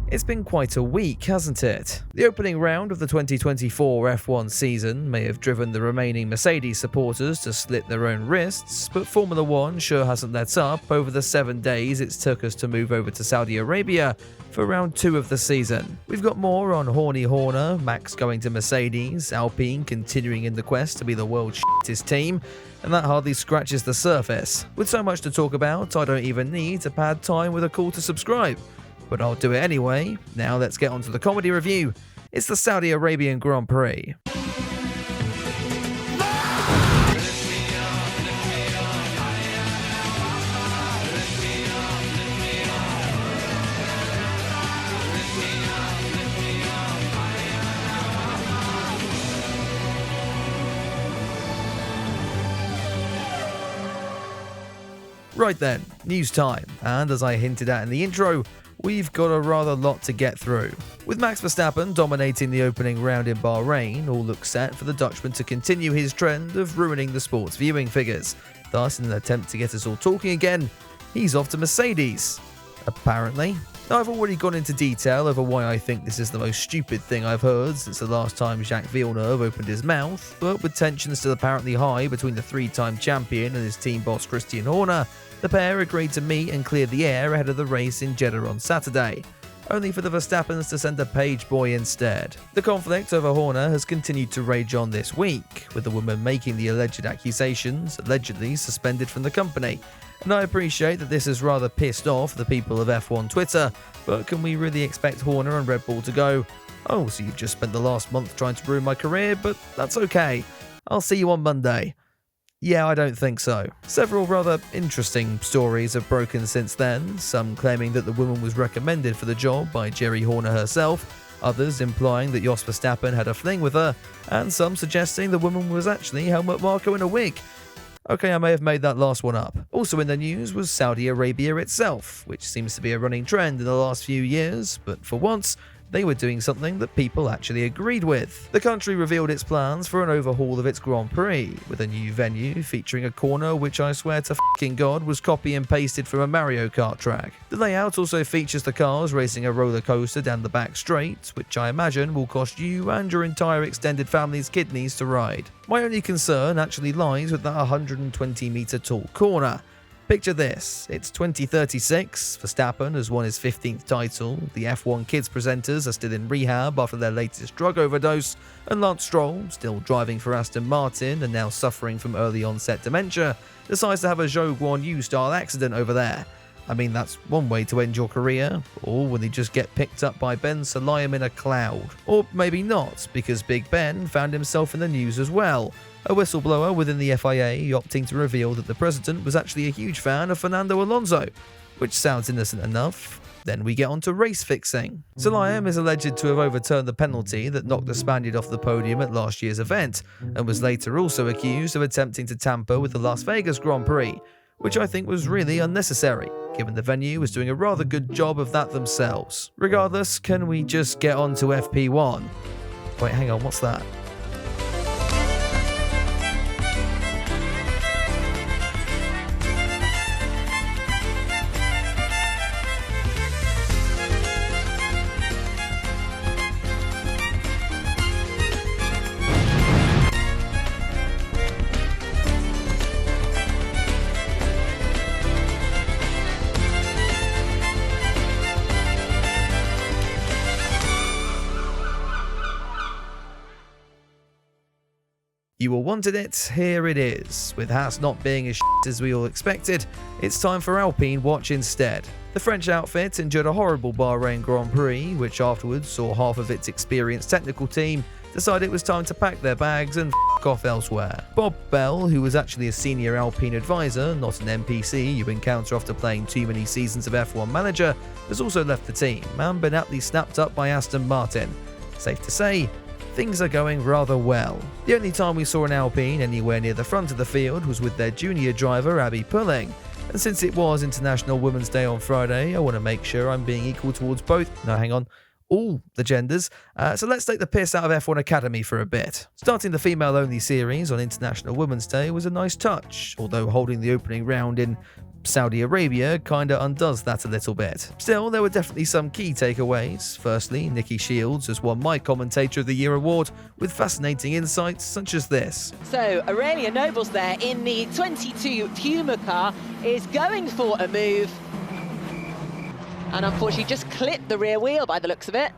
It's been quite a week, hasn't it? The opening round of the 2024 F1 season may have driven the remaining Mercedes supporters to slit their own wrists, but Formula 1 sure hasn't let up over the 7 days it took us to move over to Saudi Arabia for round 2 of the season. We've got more on Horny Horner, Max going to Mercedes, Alpine continuing in the quest to be the world's shittest team, and that hardly scratches the surface. With so much to talk about, I don't even need to pad time with a call to subscribe. But I'll do it anyway. Now let's get on to the comedy review. It's the Saudi Arabian Grand Prix. Right then, news time, and as I hinted at in the intro, we've got a rather lot to get through. With Max Verstappen dominating the opening round in Bahrain, all looks set for the Dutchman to continue his trend of ruining the sport's viewing figures. Thus, in an attempt to get us all talking again, he's off to Mercedes. Apparently. Now, I've already gone into detail over why I think this is the most stupid thing I've heard since the last time Jacques Villeneuve opened his mouth, but with tensions still apparently high between the 3-time champion and his team boss Christian Horner, the pair agreed to meet and clear the air ahead of the race in Jeddah on Saturday, only for the Verstappens to send a page boy instead. The conflict over Horner has continued to rage on this week, with the woman making the alleged accusations allegedly suspended from the company. And I appreciate that this has rather pissed off the people of F1 Twitter, but can we really expect Horner and Red Bull to go, "Oh, so you've just spent the last month trying to ruin my career, but that's okay. I'll see you on Monday." Yeah, I don't think so. Several rather interesting stories have broken since then, some claiming that the woman was recommended for the job by Jerry Horner herself, others implying that Jos Verstappen had a fling with her, and some suggesting the woman was actually Helmut Marko in a wig. Okay, I may have made that last one up. Also in the news was Saudi Arabia itself, which seems to be a running trend in the last few years, but for once, they were doing something that people actually agreed with. The country revealed its plans for an overhaul of its Grand Prix, with a new venue featuring a corner which I swear to f***ing God was copy and pasted from a Mario Kart track. The layout also features the cars racing a roller coaster down the back straight, which I imagine will cost you and your entire extended family's kidneys to ride. My only concern actually lies with that 120-metre tall corner. Picture this, it's 2036, Verstappen has won his 15th title, the F1 Kids presenters are still in rehab after their latest drug overdose, and Lance Stroll, still driving for Aston Martin and now suffering from early onset dementia, decides to have a Zhou Guanyu style accident over there. I mean, that's one way to end your career, or will he just get picked up by Ben Sulayem in a cloud? Or maybe not, because Big Ben found himself in the news as well. A whistleblower within the FIA opting to reveal that the president was actually a huge fan of Fernando Alonso, which sounds innocent enough. Then we get on to race fixing. Sulayem is alleged to have overturned the penalty that knocked the Spaniard off the podium at last year's event, and was later also accused of attempting to tamper with the Las Vegas Grand Prix, which I think was really unnecessary, given the venue was doing a rather good job of that themselves. Regardless, can we just get on to FP1? Wait, hang on, what's that? You all wanted it, here it is. With Haas not being as shit as we all expected, it's time for Alpine watch instead. The French outfit endured a horrible Bahrain Grand Prix, which afterwards saw half of its experienced technical team decide it was time to pack their bags and f*** off elsewhere. Bob Bell, who was actually a senior Alpine advisor, not an NPC you encounter after playing too many seasons of F1 Manager, has also left the team and been aptly snapped up by Aston Martin. Safe to say, things are going rather well. The only time we saw an Alpine anywhere near the front of the field was with their junior driver Abby Pulling. And since it was International Women's Day on Friday, I want to make sure I'm being equal towards all the genders. So let's take the piss out of F1 Academy for a bit. Starting the female-only series on International Women's Day was a nice touch, although holding the opening round in Saudi Arabia kinda undoes that a little bit. Still, there were definitely some key takeaways. Firstly, Nikki Shields has won my Commentator of the Year award with fascinating insights such as this. So, Aurelia Nobles there in the 22 Puma car is going for a move. And unfortunately just clipped the rear wheel by the looks of it.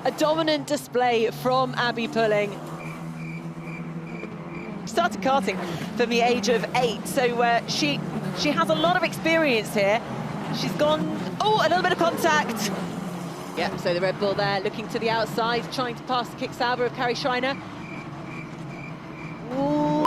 A dominant display from Abby Pulling. Started karting from the age of 8, so she has a lot of experience here. She's gone, oh, a little bit of contact. Yeah, so the Red Bull there looking to the outside, trying to pass the kick salver of Carrie Schreiner. Ooh.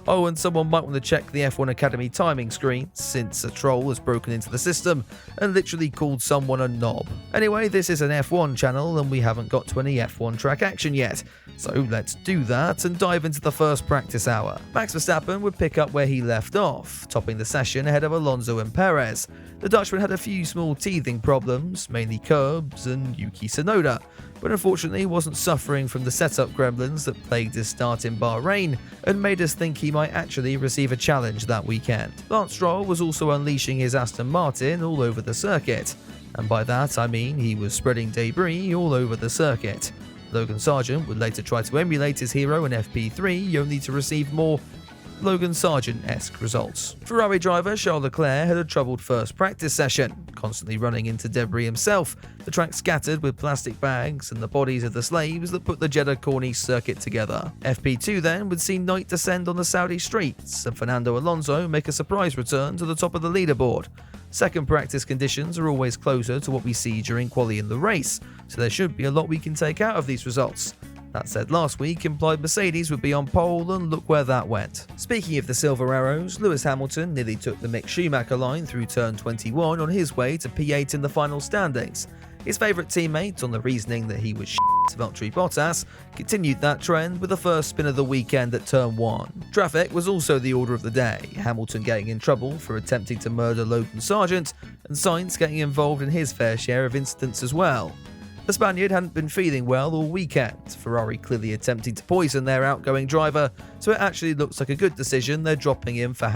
Oh, and someone might want to check the F1 Academy timing screen, since a troll has broken into the system and literally called someone a knob. Anyway, this is an F1 channel and we haven't got to any F1 track action yet, so let's do that and dive into the first practice hour. Max Verstappen would pick up where he left off, topping the session ahead of Alonso and Perez. The Dutchman had a few small teething problems, mainly curbs and Yuki Tsunoda, but unfortunately wasn't suffering from the setup gremlins that plagued his start in Bahrain and made us think he might actually receive a challenge that weekend. Lance Stroll was also unleashing his Aston Martin all over the circuit, and by that I mean he was spreading debris all over the circuit. Logan Sargent would later try to emulate his hero in FP3, only to receive more Logan Sargent-esque results. Ferrari driver Charles Leclerc had a troubled first practice session, constantly running into debris himself, the track scattered with plastic bags and the bodies of the slaves that put the Jeddah Corniche circuit together. FP2 then would see night descend on the Saudi streets and Fernando Alonso make a surprise return to the top of the leaderboard. Second practice conditions are always closer to what we see during quali in the race, so there should be a lot we can take out of these results. That said, last week implied Mercedes would be on pole, and look where that went. Speaking of the Silver Arrows, Lewis Hamilton nearly took the Mick Schumacher line through turn 21 on his way to P8 in the final standings. His favourite teammate, on the reasoning that he was Valtteri Bottas, continued that trend with the first spin of the weekend at turn 1. Traffic was also the order of the day, Hamilton getting in trouble for attempting to murder Logan Sargent, and Sainz getting involved in his fair share of incidents as well. The Spaniard hadn't been feeling well all weekend, Ferrari clearly attempting to poison their outgoing driver, so it actually looks like a good decision they're dropping him for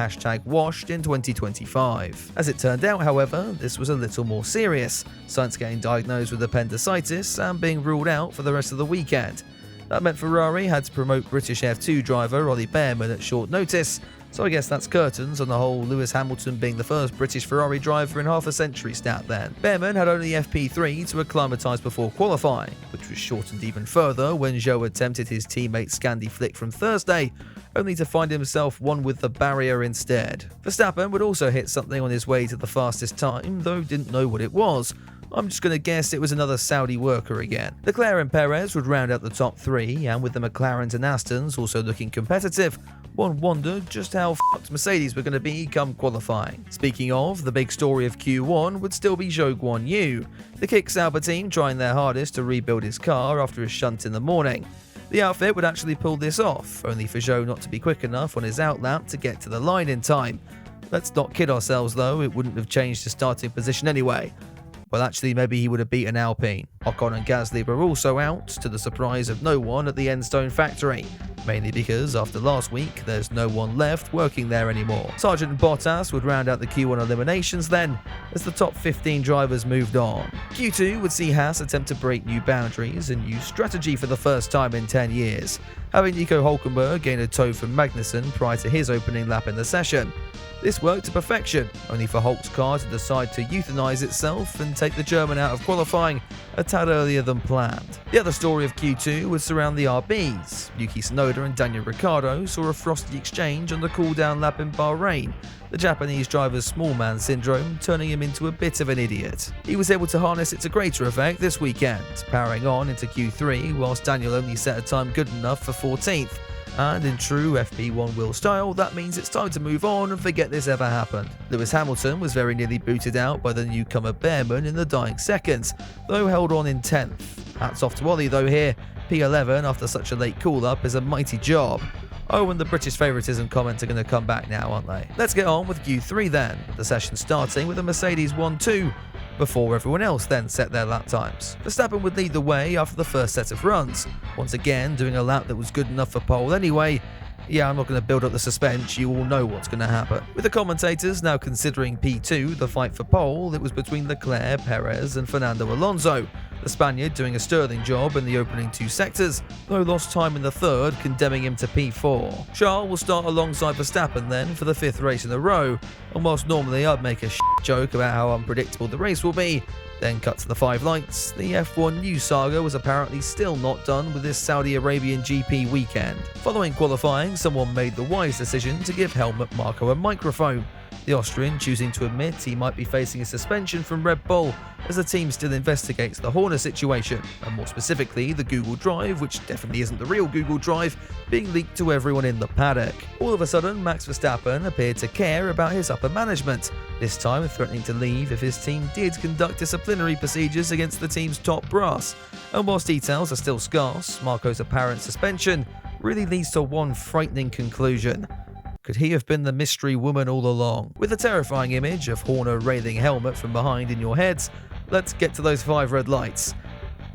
#washed in 2025. As it turned out, however, this was a little more serious, Sainz getting diagnosed with appendicitis and being ruled out for the rest of the weekend. That meant Ferrari had to promote British F2 driver Ollie Bearman at short notice, so I guess that's curtains on the whole Lewis Hamilton being the first British Ferrari driver in half a century stat then. Bearman had only FP3 to acclimatise before qualifying, which was shortened even further when Zhou attempted his teammate Scandi flick from Thursday, only to find himself one with the barrier instead. Verstappen would also hit something on his way to the fastest time, though didn't know what it was. I'm just going to guess it was another Saudi worker again. Leclerc and Perez would round out the top 3, and with the McLarens and Astons also looking competitive, one wondered just how fucked Mercedes were going to be come qualifying. Speaking of, the big story of Q1 would still be Zhou Guanyu, the Kick Sauber team trying their hardest to rebuild his car after a shunt in the morning. The outfit would actually pull this off, only for Zhou not to be quick enough on his outlap to get to the line in time. Let's not kid ourselves though, it wouldn't have changed his starting position anyway. Well, actually, maybe he would have beaten Alpine. Ocon and Gasly were also out, to the surprise of no one at the Enstone factory, mainly because after last week, there's no one left working there anymore. Sargent and Bottas would round out the Q1 eliminations then, as the top 15 drivers moved on. Q2 would see Haas attempt to break new boundaries and use strategy for the first time in 10 years, having Nico Hülkenberg gain a toe from Magnussen prior to his opening lap in the session. This worked to perfection, only for Hulk's car to decide to euthanize itself and take the German out of qualifying a tad earlier than planned. The other story of Q2 would surround the RBs. Yuki Tsunoda and Daniel Ricciardo saw a frosty exchange on the cool-down lap in Bahrain, the Japanese driver's small man syndrome turning him into a bit of an idiot. He was able to harness it to greater effect this weekend, powering on into Q3 whilst Daniel only set a time good enough for 14th. And in true FP1 wheel style, that means it's time to move on and forget this ever happened. Lewis Hamilton was very nearly booted out by the newcomer Bearman in the dying seconds, though held on in 10th. Hats off to Ollie though here, P11 after such a late call-up is a mighty job. Oh, and the British favouritism comments are going to come back now, aren't they? Let's get on with Q3 then, the session starting with a Mercedes 1-2, before everyone else then set their lap times. Verstappen would lead the way after the first set of runs, once again doing a lap that was good enough for pole anyway, Yeah, I'm not going to build up the suspense, you all know what's going to happen. With the commentators now considering P2 the fight for pole, it was between Leclerc, Perez and Fernando Alonso. The Spaniard doing a sterling job in the opening 2 sectors, though lost time in the third, condemning him to P4. Charles will start alongside Verstappen then for the 5th race in a row, and whilst normally I'd make a joke about how unpredictable the race will be, then cut to the 5 lights, the F1 news saga was apparently still not done with this Saudi Arabian GP weekend. Following qualifying, someone made the wise decision to give Helmut Marko a microphone, the Austrian choosing to admit he might be facing a suspension from Red Bull as the team still investigates the Horner situation, and more specifically the Google Drive, which definitely isn't the real Google Drive, being leaked to everyone in the paddock. All of a sudden, Max Verstappen appeared to care about his upper management, this time threatening to leave if his team did conduct disciplinary procedures against the team's top brass. And whilst details are still scarce, Marko's apparent suspension really leads to one frightening conclusion. Could he have been the mystery woman all along? With a terrifying image of Horner railing Helmut from behind in your heads, let's get to those 5 red lights.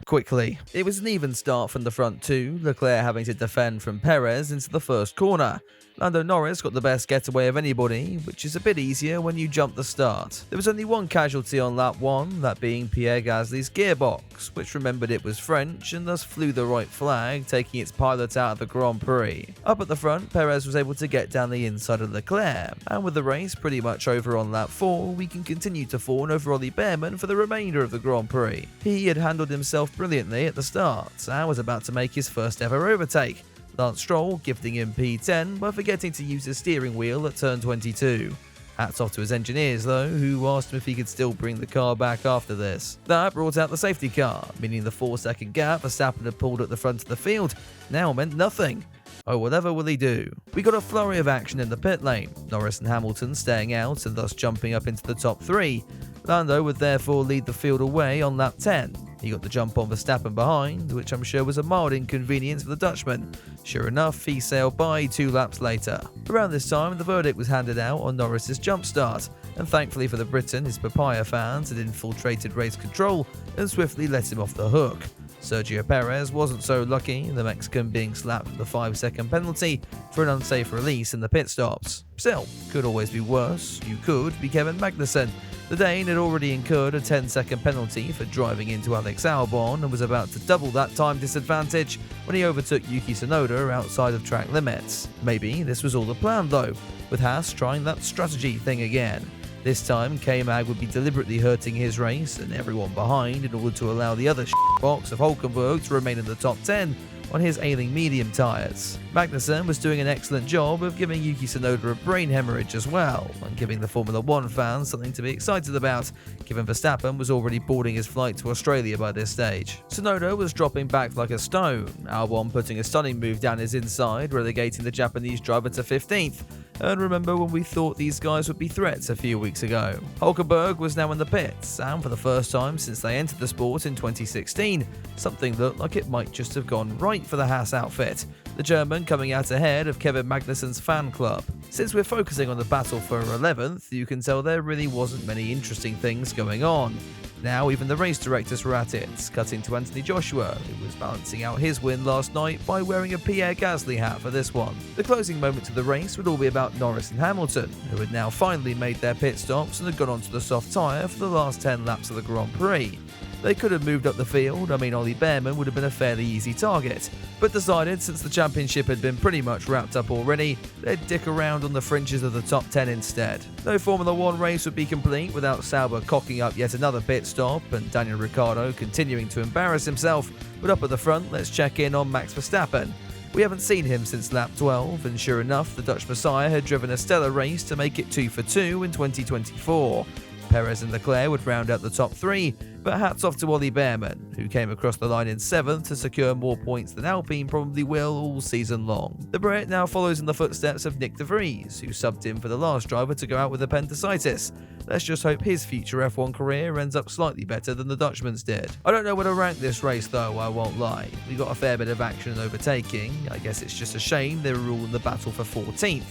Quickly. It was an even start from the front 2, Leclerc having to defend from Perez into the first corner. Lando Norris got the best getaway of anybody, which is a bit easier when you jump the start. There was only one casualty on lap 1, that being Pierre Gasly's gearbox, which remembered it was French and thus flew the right flag, taking its pilot out of the Grand Prix. Up at the front, Perez was able to get down the inside of Leclerc, and with the race pretty much over on lap 4, we can continue to fawn over Ollie Behrman for the remainder of the Grand Prix. He had handled himself brilliantly at the start, and was about to make his first ever overtake. Lance Stroll gifting him P10 by forgetting to use his steering wheel at turn 22. Hats off to his engineers though, who asked him if he could still bring the car back after this. That brought out the safety car, meaning the 4-second gap Verstappen had pulled at the front of the field now meant nothing. Oh, whatever will he do? We got a flurry of action in the pit lane, Norris and Hamilton staying out and thus jumping up into the top 3. Lando would therefore lead the field away on lap 10. He got the jump on Verstappen behind, which I'm sure was a mild inconvenience for the Dutchman. Sure enough, he sailed by 2 laps later. Around this time, the verdict was handed out on Norris's jump start, and thankfully for the Briton, his papaya fans had infiltrated race control and swiftly let him off the hook. Sergio Perez wasn't so lucky, the Mexican being slapped with a 5-second penalty for an unsafe release in the pit stops. Still, could always be worse. You could be Kevin Magnussen. The Dane had already incurred a 10-second penalty for driving into Alex Albon and was about to double that time disadvantage when he overtook Yuki Tsunoda outside of track limits. Maybe this was all the plan though, with Haas trying that strategy thing again. This time, K-Mag would be deliberately hurting his race and everyone behind in order to allow the other box of Hulkenberg to remain in the top 10 on his ailing medium tyres. Magnussen was doing an excellent job of giving Yuki Tsunoda a brain hemorrhage as well, and giving the Formula 1 fans something to be excited about, given Verstappen was already boarding his flight to Australia by this stage. Tsunoda was dropping back like a stone, Albon putting a stunning move down his inside, relegating the Japanese driver to 15th. And remember when we thought these guys would be threats a few weeks ago. Hulkenberg was now in the pits, and for the first time since they entered the sport in 2016, something looked like it might just have gone right for the Haas outfit, the German coming out ahead of Kevin Magnussen's fan club. Since we're focusing on the battle for 11th, you can tell there really wasn't many interesting things going on. Now even the race directors were at it, cutting to Anthony Joshua, who was balancing out his win last night by wearing a Pierre Gasly hat for this one. The closing moments of the race would all be about Norris and Hamilton, who had now finally made their pit stops and had gone onto the soft tyre for the last 10 laps of the Grand Prix. They could have moved up the field, Ollie Behrman would have been a fairly easy target, but decided since the championship had been pretty much wrapped up already, they'd dick around on the fringes of the top 10 instead. No Formula 1 race would be complete without Sauber cocking up yet another pit stop and Daniel Ricciardo continuing to embarrass himself, but up at the front, let's check in on Max Verstappen. We haven't seen him since lap 12, and sure enough, the Dutch Messiah had driven a stellar race to make it 2 for 2 in 2024. Perez and Leclerc would round out the top 3, but hats off to Ollie Behrman, who came across the line in 7th to secure more points than Alpine probably will all season long. The Brit now follows in the footsteps of Nick de Vries, who subbed in for the last driver to go out with appendicitis. Let's just hope his future F1 career ends up slightly better than the Dutchman's did. I don't know where to rank this race though, I won't lie. We got a fair bit of action and overtaking. I guess it's just a shame they were all in the battle for 14th.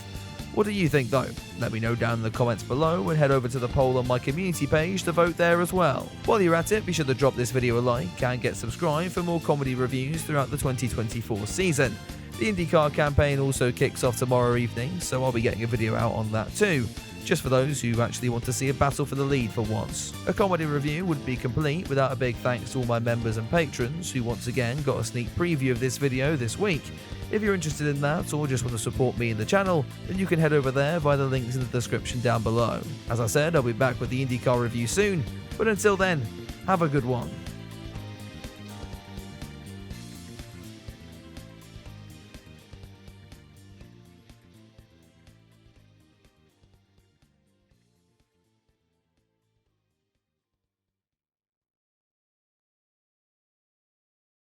What do you think though? Let me know down in the comments below and head over to the poll on my community page to vote there as well. While you're at it, be sure to drop this video a like and get subscribed for more comedy reviews throughout the 2024 season. The IndyCar campaign also kicks off tomorrow evening, so I'll be getting a video out on that too, just for those who actually want to see a battle for the lead for once. A comedy review would be complete without a big thanks to all my members and patrons who once again got a sneak preview of this video this week. If you're interested in that or just want to support me and the channel, then you can head over there via the links in the description down below. As I said, I'll be back with the IndyCar review soon, but until then, have a good one.